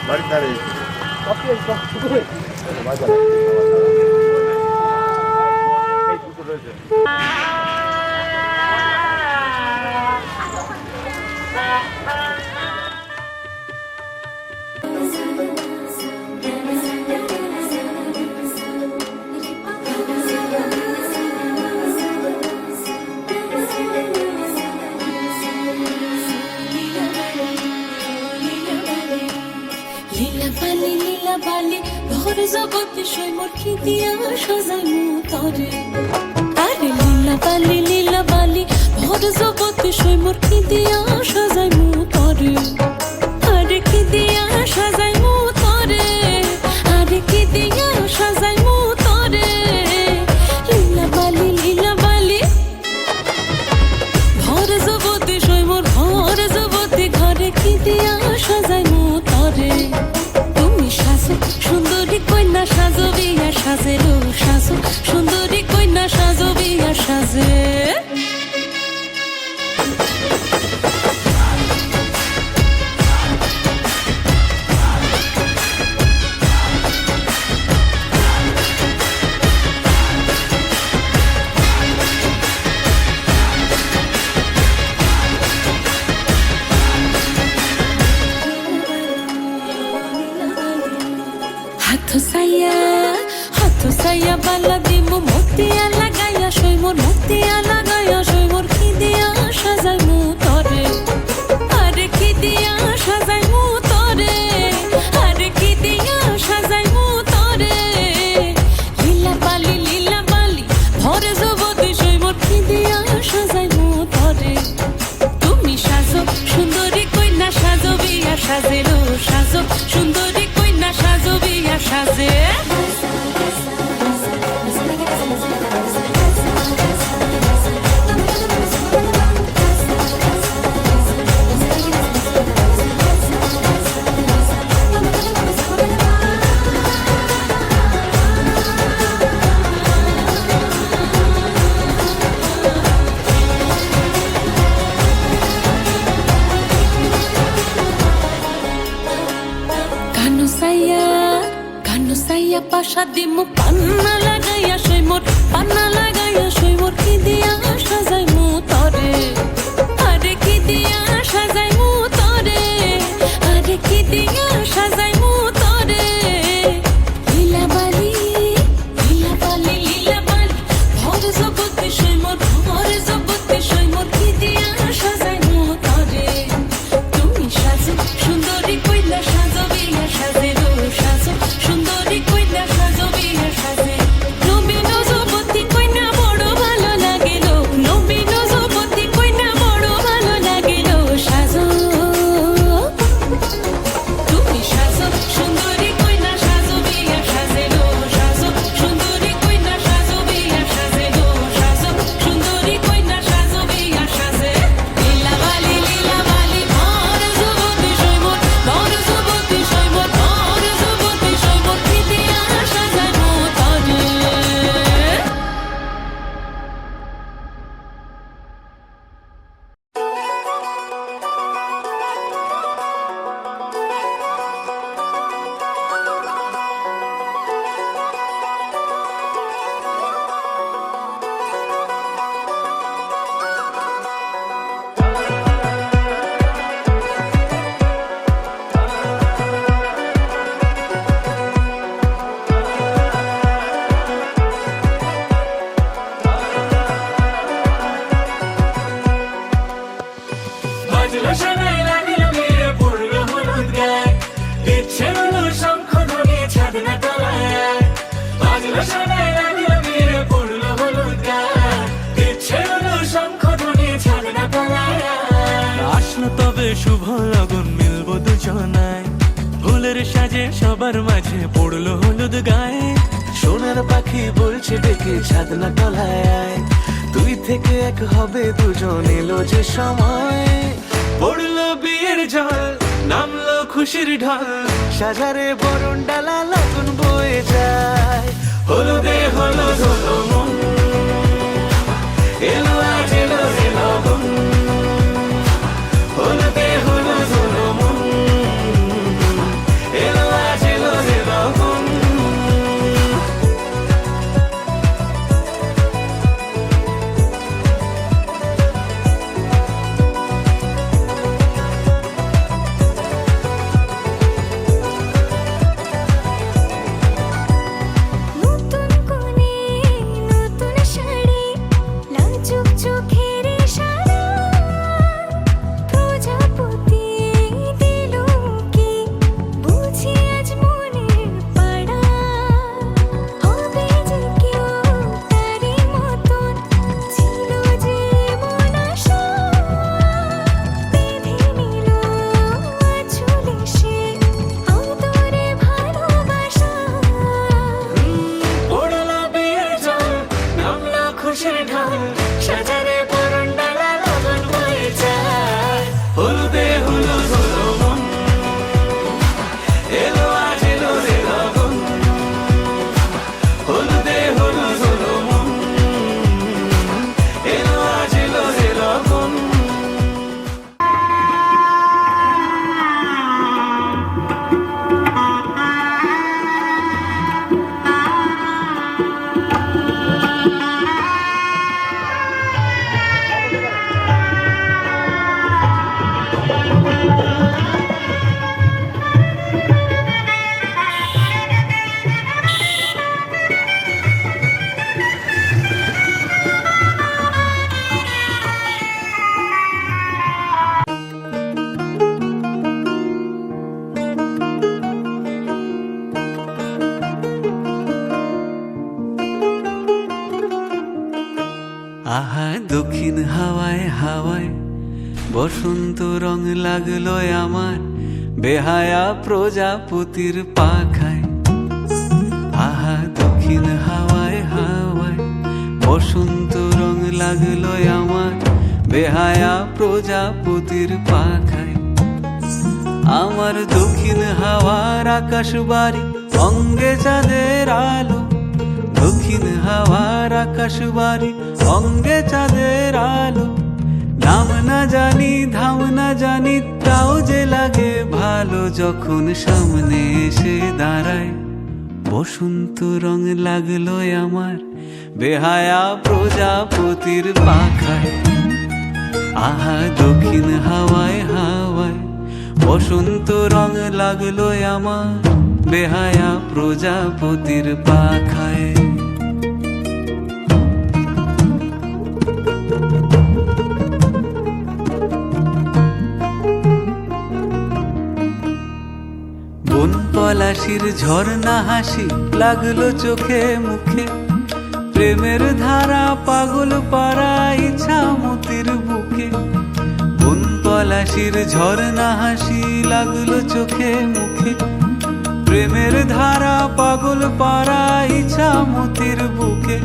বাড়ির ধারে লীলা বালি ভোর জগতে সৈমর খিদিয়া সাজাইমু তরে আরে লীলা বালি ভোর জগতে সৈমর খিদিয়া সাজাইমু তরে আরে খিদিয়া সাজাইমু তরে আরে খিদিয়া সাজাইমু তরে লীলা বালি ভোর জগতে সৈমর ভোর জগতে ঘরে খিদিয়া সাজাইমু তরে সুন্দরী কন্যা সাজো বিয়া সাজে লো সাজো সুন্দরী কন্যা সাজো বিয়া সাজে হাতো সাইয়া বালা দিমু মতিয়া লাগাইয়া সইমোর মতিয়া লাগাইয়া সইমোর খিদিয়া সাজাইমু তরে আরে খিদিয়া সাজাইমু তরে আরে খিদিয়া সাজাইমু তরে লীলা বালি ভরে জগতে সইমোর খিদিয়া সাজাইমু তরে তুমি সাজো সুন্দরী কন্যা সাজো বিয়া সাজেলো সাজো সুন্দরী কন্যা সাজো বিয়া সাজে সাইয়া পাশা দিমু পান্না লাগাইয়া সইমোর পান্না লাগাইয়া সইমোর খিদিয়া সাজাইমু তরে আরে খিদিয়া সাজাইমু তরে আরে খিদিয়া সাজাইমু তরে লীলা বালি ভরে জগতে সইমোর ভরে জগতে সইমোর খিদিয়া সাজাইমু তরে তুমি সাজো সুন্দরী কইলা সাজো বিয়া সাজে রো সাজো সুন্দরী কইলা সাজো বিয়া সাজে নবীন যুবতী কইনা বড় ভালো লাগিল নবীন যুবতী কইনা বড় ভালো লাগিল সাজো তুমি সাজো সুন্দরী কইনা সাজো বিয়া সাজে রো সাজো সুন্দরী কইনা সাজো বিয়া সাজে রো সাজো সুন্দরী কইনা সাজো বিয়া সাজে লীলা বালি ভর যুবতী সইমোর ভর যুবতী সইমোর ভর যুবতী সইমোর খিদিয়া সাজাইমু তরে বাজলো শোনাই লাগিল মেরে পড়লো হলুদ গায়ে ইচ্ছে হলো শঙ্খ ধরে ছাদ না তলায় বাজলো শোনাই লাগিল মেরে পড়লো হলুদ গায়ে ইচ্ছে হলো শঙ্খ ধরে ছাদ না তলায় আসলো তবে শুভ লগন মিলবো দুজনায় ফুলের সাজে সবার মাঝে পড়লো হলুদ গায়ে সোনার পাখি বলছে ডেকে ছাদ না তলায় তুই থেকে এক হবে দুজন এলো যে সময় পড়লো বিয়ের জল নামলো খুশির ঢল সাজারে বরণ ডালা লগন বয়ে যায় হলুদে হলুদ হলো মন এলো আজ এলো রে লগন হলুদে হলুদ হলো মন দক্ষিণ হাওয়ায় হাওয়ায় বসন্ত রং লাগলো আমার বেহায়া প্রজাপতির পাখায়। আহা দক্ষিণ হাওয়ায় হাওয়ায় বসন্ত রং লাগলো আমার বেহায়া প্রজাপতির পাখায়। আমার দক্ষিণ হাওয়ার আকাশ বাড়ি অঙ্গে চাঁদের আলো, দক্ষিণ হাওয়ার আকাশ বাড়ি অঙ্গে চাঁদের আলো। নাম না জানি ধাম না জানি তাও যে লাগে ভালো যখন সামনে এসে দাঁড়ায়। বসন্ত রং লাগলো আমার বেহায়া প্রজাপতির পাখায়। আহা দক্ষিণ হাওয়ায় হাওয়ায় বসন্ত রং লাগলো আমার বেহায়া প্রজাপতির পাখায়। বন পলাশির ঝর্ণা হাসি লাগলো চোখে মুখে, প্রেমের ধারা পাগল পাড়া ইচ্ছা মতির বুকে। বন পলাশির ঝর্ণা হাসি লাগলো চোখে মুখে, প্রেমের ধারা পাগল পাড়া ইচ্ছা মতির বুকে।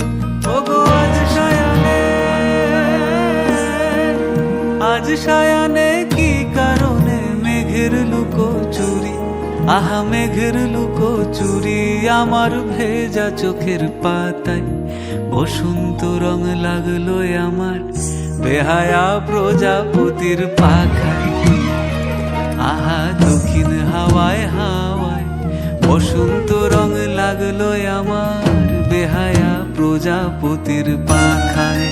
ওগো আজ সায়ানে কি কারণে মেঘের লুকো চুরি, আহা মেঘের লুকো চুরি আমার ভেজা চোখের পাতায়। বসন্ত রং লাগলো আমার বেহায়া প্রজাপতির পাখায়। আহা দক্ষিণ হাওয়ায় হাওয়ায় বসন্ত রং লাগলো আমার বেহায়া প্রজাপতির পাখায়।